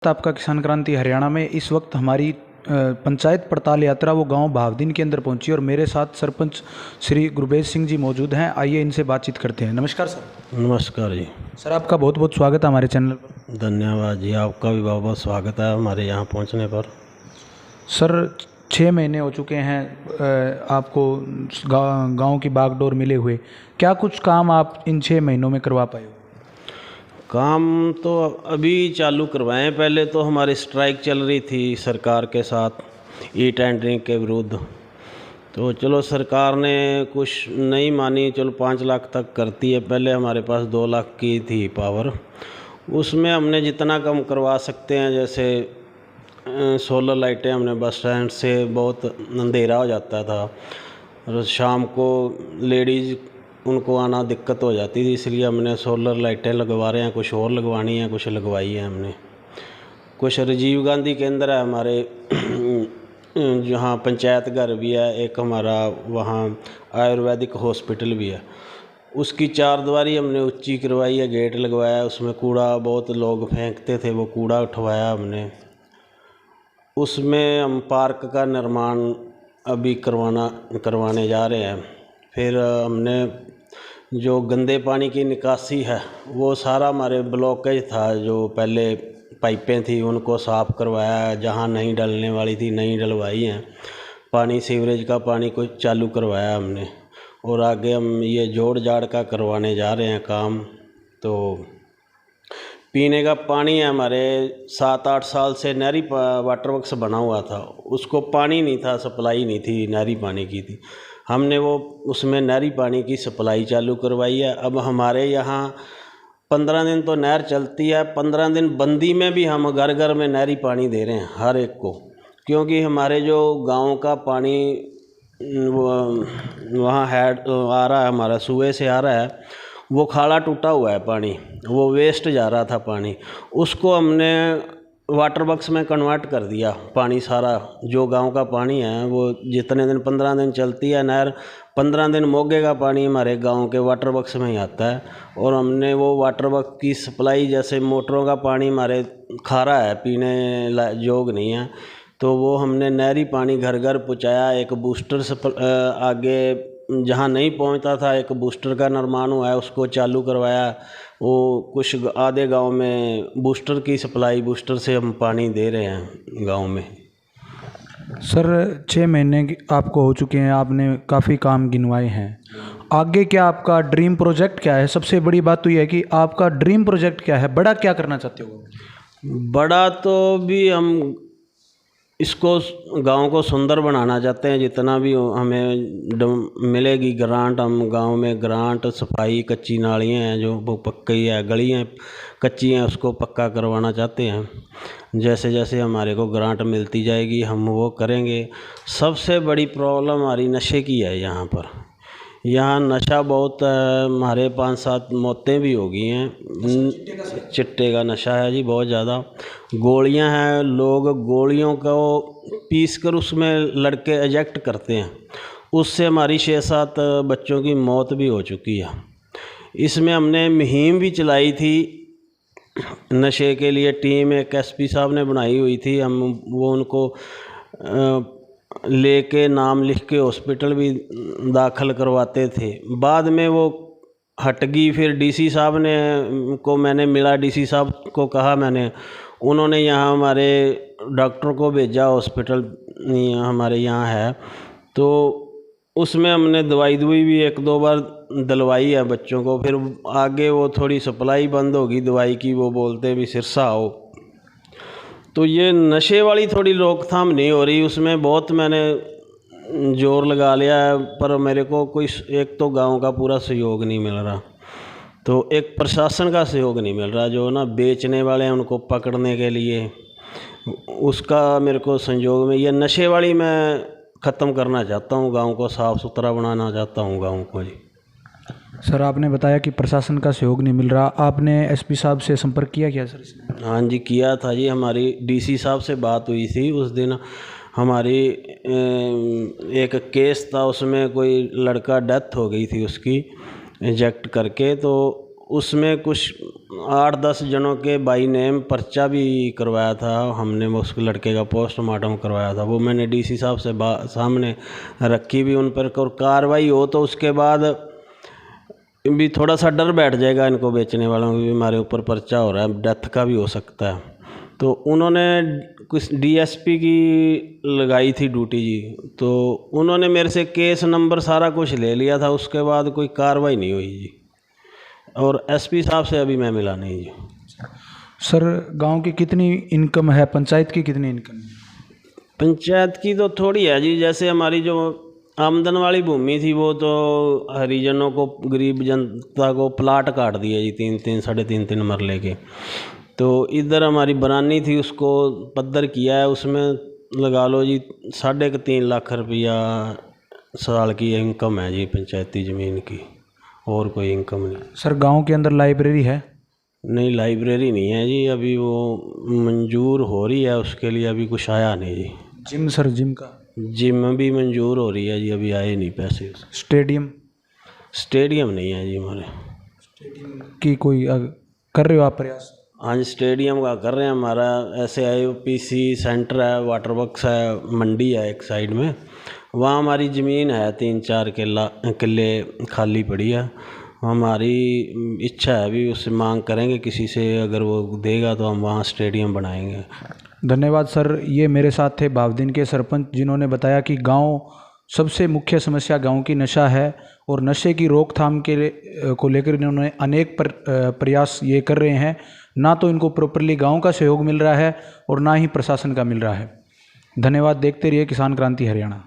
आपका किसान क्रांति हरियाणा में इस वक्त हमारी पंचायत पड़ताल यात्रा वो गांव भावदीन के अंदर पहुंची और मेरे साथ सरपंच श्री गुरबेज सिंह जी मौजूद हैं। आइए इनसे बातचीत करते हैं। नमस्कार सर। नमस्कार जी। सर आपका बहुत बहुत स्वागत है हमारे चैनल पर। धन्यवाद जी, आपका भी बहुत बहुत स्वागत है हमारे यहाँ पहुँचने पर। सर 6 महीने हो चुके हैं आपको गांव की बागडोर मिले हुए। क्या कुछ काम आप इन 6 महीनों में करवा पाए हो? काम तो अभी चालू करवाए। पहले तो हमारी स्ट्राइक चल रही थी सरकार के साथ ई टेंडरिंग के विरुद्ध, तो चलो सरकार ने कुछ नहीं मानी, चलो 5 लाख तक करती है। पहले हमारे पास 2 लाख की थी पावर, उसमें हमने जितना कम करवा सकते हैं, जैसे सोलर लाइटें हमने बस स्टैंड से, बहुत अंधेरा हो जाता था और शाम को लेडीज़ उनको आना दिक्कत हो जाती थी, इसलिए हमने सोलर लाइटें लगवा रहे हैं। कुछ और लगवानी है, कुछ लगवाई है हमने। कुछ राजीव गांधी केंद्र है हमारे जहाँ पंचायत घर भी है, एक हमारा वहाँ आयुर्वेदिक हॉस्पिटल भी है, उसकी 4 दीवारी हमने ऊंची करवाई है, गेट लगवाया। उसमें कूड़ा बहुत लोग फेंकते थे, वो कूड़ा उठवाया हमने। उसमें हम पार्क का निर्माण अभी करवाने जा रहे हैं। फिर हमने जो गंदे पानी की निकासी है, वो सारा हमारे ब्लॉकेज था, जो पहले पाइपें थी उनको साफ़ करवाया, जहाँ नहीं डलने वाली थी नहीं डलवाई हैं। पानी सीवरेज का पानी को चालू करवाया हमने, और आगे हम ये जोड़ जाड़ का करवाने जा रहे हैं काम। तो पीने का पानी है हमारे 7-8 साल से नहरी वाटर वर्क्स बना हुआ था, उसको पानी नहीं था, सप्लाई नहीं थी, नहरी पानी की थी। हमने वो उसमें नहरी पानी की सप्लाई चालू करवाई है। अब हमारे यहाँ 15 दिन तो नहर चलती है, 15 दिन बंदी में भी हम घर घर में नहरी पानी दे रहे हैं हर एक को, क्योंकि हमारे जो गांव का पानी वहाँ हेड आ रहा है, हमारा सुबह से आ रहा है, वो खाला टूटा हुआ है पानी, वो वेस्ट जा रहा था पानी, उसको हमने वाटर बक्स में कन्वर्ट कर दिया। पानी सारा जो गांव का पानी है, वो जितने दिन 15 दिन चलती है नहर, 15 दिन मोगे का पानी हमारे गांव के वाटर बक्स में ही आता है। और हमने वो वाटर बक्स की सप्लाई, जैसे मोटरों का पानी हमारे खारा है, पीने योग्य नहीं है, तो वो हमने नहरी पानी घर घर पहुँचाया। एक बूस्टर आगे जहाँ नहीं पहुँचता था, एक बूस्टर का निर्माण हुआ है, उसको चालू करवाया। वो कुछ आधे गांव में बूस्टर की सप्लाई, बूस्टर से हम पानी दे रहे हैं गांव में। सर 6 महीने आपको हो चुके हैं, आपने काफ़ी काम गिनवाए हैं। आगे क्या आपका ड्रीम प्रोजेक्ट क्या है? सबसे बड़ी बात तो यह है कि आपका ड्रीम प्रोजेक्ट क्या है, बड़ा क्या करना चाहते हो? बड़ा तो भी हम इसको गांव को सुंदर बनाना चाहते हैं। जितना भी हमें मिलेगी ग्रांट, हम गांव में ग्रांट, सफाई, कच्ची नालियाँ हैं जो वो पक्की है, गलियाँ कच्ची हैं, उसको पक्का करवाना चाहते हैं। जैसे जैसे हमारे को ग्रांट मिलती जाएगी हम वो करेंगे। सबसे बड़ी प्रॉब्लम हमारी नशे की है यहाँ पर। यहाँ नशा बहुत है, हमारे 5-7 मौतें भी हो गई हैं। चिट्टे का नशा है जी, बहुत ज़्यादा। गोलियां हैं, लोग गोलियों को पीस कर उसमें लड़के एजेक्ट करते हैं, उससे हमारी 6-7 बच्चों की मौत भी हो चुकी है। इसमें हमने मुहिम भी चलाई थी नशे के लिए। टीम एक एसपी साहब ने बनाई हुई थी, हम वो उनको लेके नाम लिख के हॉस्पिटल भी दाखिल करवाते थे। बाद में वो हट गई। फिर डीसी साहब ने को मैंने मिला, डीसी साहब को कहा मैंने, उन्होंने यहाँ हमारे डॉक्टर को भेजा, हॉस्पिटल हमारे यहाँ है, तो उसमें हमने दवाई भी 1-2 बार दिलवाई है बच्चों को। फिर आगे वो थोड़ी सप्लाई बंद होगी दवाई की, वो बोलते भी सिरसा आओ। तो ये नशे वाली थोड़ी रोकथाम नहीं हो रही, उसमें बहुत मैंने जोर लगा लिया है, पर मेरे को कोई एक तो गांव का पूरा सहयोग नहीं मिल रहा, तो एक प्रशासन का सहयोग नहीं मिल रहा। जो ना बेचने वाले हैं उनको पकड़ने के लिए, उसका मेरे को संयोग में, ये नशे वाली मैं ख़त्म करना चाहता हूँ, गांव को साफ़ सुथरा बनाना चाहता हूँ गांव को जी। सर आपने बताया कि प्रशासन का सहयोग नहीं मिल रहा, आपने एसपी साहब से संपर्क किया क्या सर? हाँ जी, किया था जी। हमारी डीसी साहब से बात हुई थी उस दिन। हमारी एक केस था, उसमें कोई लड़का डेथ हो गई थी उसकी, इंजेक्ट करके, तो उसमें कुछ 8-10 जनों के बाई नेम पर्चा भी करवाया था हमने। उस लड़के का पोस्टमार्टम करवाया था, वो मैंने डीसी साहब से सामने रखी भी उन पर। और कार्रवाई हो तो उसके बाद भी थोड़ा सा डर बैठ जाएगा इनको बेचने वालों को भी, हमारे ऊपर पर्चा हो रहा है, डेथ का भी हो सकता है। तो उन्होंने कुछ डीएसपी की लगाई थी ड्यूटी जी, तो उन्होंने मेरे से केस नंबर सारा कुछ ले लिया था। उसके बाद कोई कार्रवाई नहीं हुई जी, और एसपी साहब से अभी मैं मिला नहीं जी। सर गांव की कितनी इनकम है, पंचायत की कितनी इनकम है? पंचायत की तो थोड़ी है जी, जैसे हमारी जो आमदन वाली भूमि थी वो तो हरिजनों को, गरीब जनता को प्लाट काट दिए जी 3-3 साढ़े 3-3 मरले के। तो इधर हमारी बनानी थी, उसको पद्दर किया है, उसमें लगा लो जी 3.5 लाख रुपया साल की इनकम है जी पंचायती ज़मीन की, और कोई इनकम नहीं। सर गांव के अंदर लाइब्रेरी है? नहीं, लाइब्रेरी नहीं है जी, अभी वो मंजूर हो रही है, उसके लिए अभी कुछ आया नहीं जी। जिम सर, जिम का? जिम भी मंजूर हो रही है जी, अभी आए नहीं पैसे। स्टेडियम? स्टेडियम नहीं है जी हमारे। स्टेडियम की कोई कर रहे हो आप प्रयास? हाँ जी, स्टेडियम का कर रहे हैं। हमारा ऐसे IOPC सेंटर है, वाटर वर्क्स है, मंडी है एक साइड में, वहाँ हमारी ज़मीन है 3-4 किले खाली पड़ी है। हमारी इच्छा है, अभी उससे मांग करेंगे किसी से, अगर वो देगा तो हम वहाँ स्टेडियम बनाएंगे। धन्यवाद सर। ये मेरे साथ थे बावदीन के सरपंच, जिन्होंने बताया कि गांव सबसे मुख्य समस्या गांव की नशा है, और नशे की रोकथाम को लेकर इन्होंने अनेक प्रयास ये कर रहे हैं। ना तो इनको प्रॉपरली गांव का सहयोग मिल रहा है और ना ही प्रशासन का मिल रहा है। धन्यवाद। देखते रहिए किसान क्रांति हरियाणा।